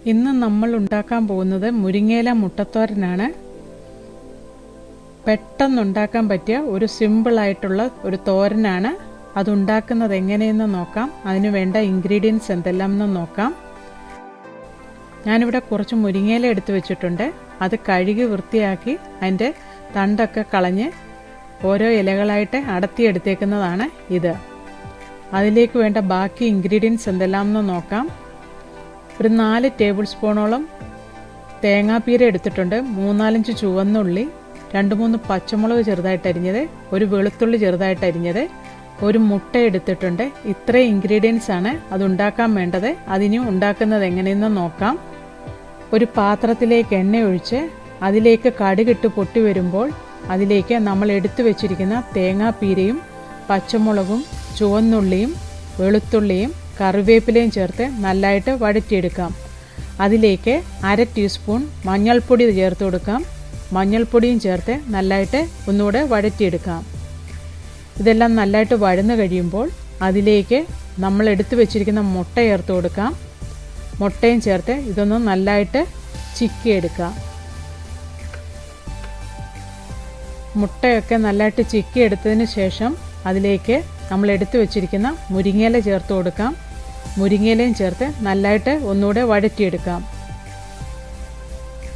ഇന്ന് നമ്മൾ ഉണ്ടാക്കാൻ പോകുന്നത് മുരിങ്ങയില മുട്ടത്തോരനാണ്. പെട്ടെന്ന് ഉണ്ടാക്കാൻ പറ്റിയ ഒരു സിമ്പിളായിട്ടുള്ള ഒരു തോരനാണ്. അതുണ്ടാക്കുന്നത് എങ്ങനെയെന്ന് നോക്കാം. അതിന് വേണ്ട ഇൻഗ്രീഡിയൻസ് എന്തെല്ലാമെന്ന് നോക്കാം. ഞാനിവിടെ കുറച്ച് മുരിങ്ങയില എടുത്തു വെച്ചിട്ടുണ്ട്. അത് കഴുകി വൃത്തിയാക്കി അതിൻ്റെ തണ്ടൊക്കെ കളഞ്ഞ് ഓരോ ഇലകളായിട്ട് അടത്തിയെടുത്തേക്കുന്നതാണ് ഇത്. അതിലേക്ക് വേണ്ട ബാക്കി ഇൻഗ്രീഡിയൻസ് എന്തെല്ലാമെന്ന് നോക്കാം. ഒരു 4 ടേബിൾ സ്പൂണോളം തേങ്ങാപ്പീര എടുത്തിട്ടുണ്ട്, 3-4 ചുവന്നുള്ളി, 2-3 പച്ചമുളക് ചെറുതായിട്ട് അരിഞ്ഞത്, ഒരു വെളുത്തുള്ളി ചെറുതായിട്ട് അരിഞ്ഞത്, ഒരു മുട്ട എടുത്തിട്ടുണ്ട്. ഇത്രയും ഇൻഗ്രീഡിയൻസ് ആണ് അതുണ്ടാക്കാൻ വേണ്ടത്. അതിന് ഉണ്ടാക്കുന്നത് എങ്ങനെയെന്ന് നോക്കാം. ഒരു പാത്രത്തിലേക്ക് എണ്ണ ഒഴിച്ച് അതിലേക്ക് കടുകിട്ട് പൊട്ടി വരുമ്പോൾ അതിലേക്ക് നമ്മൾ എടുത്തു വെച്ചിരിക്കുന്ന തേങ്ങാപ്പീരയും പച്ചമുളകും ചുവന്നുള്ളിയും വെളുത്തുള്ളിയും കറിവേപ്പിലയും ചേർത്ത് നല്ലതായിട്ട് വഴറ്റിയെടുക്കാം. അതിലേക്ക് 1/2 ടീസ്പൂൺ മഞ്ഞൾപ്പൊടി ചേർത്ത് കൊടുക്കാം. മഞ്ഞൾപ്പൊടിയും ചേർത്ത് നല്ലതായിട്ട് ഒന്നുകൂടെ വഴറ്റിയെടുക്കാം. ഇതെല്ലാം നല്ലതായിട്ട് വഴന്നു കഴിയുമ്പോൾ അതിലേക്ക് നമ്മൾ എടുത്തു വെച്ചിരിക്കുന്ന മുട്ട ചേർത്ത് കൊടുക്കാം. മുട്ടയും ചേർത്ത് ഇതൊന്ന് നല്ലതായിട്ട് ചിക്കിയെടുക്കാം. മുട്ടയൊക്കെ നല്ലതായിട്ട് ചിക്കിയെടുത്തതിന് ശേഷം അതിലേക്ക് നമ്മൾ എടുത്തു വെച്ചിരിക്കുന്ന മുരിങ്ങയില ചേർത്ത് കൊടുക്കാം. മുരിങ്ങയിലയും ചേർത്ത് നല്ലതായിട്ട് ഒന്നുകൂടെ വഴറ്റിയെടുക്കാം.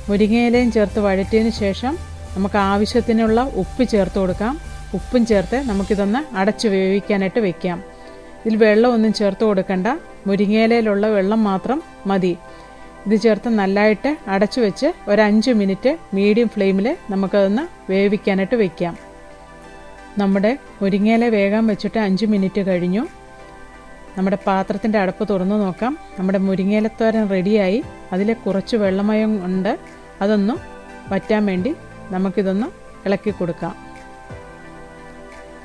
മുരിങ്ങയിലയും ചേർത്ത് വഴറ്റിയതിന് ശേഷം നമുക്ക് ആവശ്യത്തിനുള്ള ഉപ്പ് ചേർത്ത് കൊടുക്കാം. ഉപ്പും ചേർത്ത് നമുക്കിതൊന്ന് അടച്ച് വേവിക്കാനായിട്ട് വെക്കാം. ഇതിൽ വെള്ളമൊന്നും ചേർത്ത് കൊടുക്കണ്ട, മുരിങ്ങയിലയിലുള്ള വെള്ളം മാത്രം മതി. ഇത് ചേർത്ത് നല്ലതായിട്ട് അടച്ചു വെച്ച് ഒരു 5 മിനിറ്റ് മീഡിയം ഫ്ലെയിമിൽ നമുക്കതൊന്ന് വേവിക്കാനായിട്ട് വെക്കാം. നമ്മുടെ മുരിങ്ങയില വേഗം വെച്ചിട്ട് 5 മിനിറ്റ് കഴിഞ്ഞു. നമ്മുടെ പാത്രത്തിൻ്റെ അടപ്പ് തുറന്നു നോക്കാം. നമ്മുടെ മുരിങ്ങയിലത്തോരൻ റെഡിയായി. അതിൽ കുറച്ച് വെള്ളമയം ഉണ്ട്, അതൊന്ന് വറ്റാൻ വേണ്ടി നമുക്കിതൊന്ന് ഇളക്കി കൊടുക്കാം.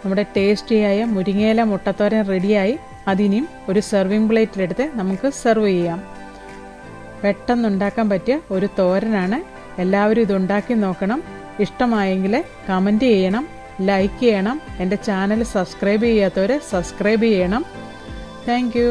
നമ്മുടെ ടേസ്റ്റിയായ മുരിങ്ങയില മുട്ടത്തോരൻ റെഡിയായി. അതിനും ഒരു സെർവിങ് പ്ലേറ്റിലെടുത്ത് നമുക്ക് സെർവ് ചെയ്യാം. പെട്ടെന്നുണ്ടാക്കാൻ പറ്റിയ ഒരു തോരനാണ്. എല്ലാവരും ഇതുണ്ടാക്കി നോക്കണം. ഇഷ്ടമായെങ്കിൽ കമൻറ്റ് ചെയ്യണം, ലൈക്ക് ചെയ്യണം. എൻ്റെ ചാനൽ സബ്സ്ക്രൈബ് ചെയ്യാത്തവർ സബ്സ്ക്രൈബ് ചെയ്യണം. Thank you.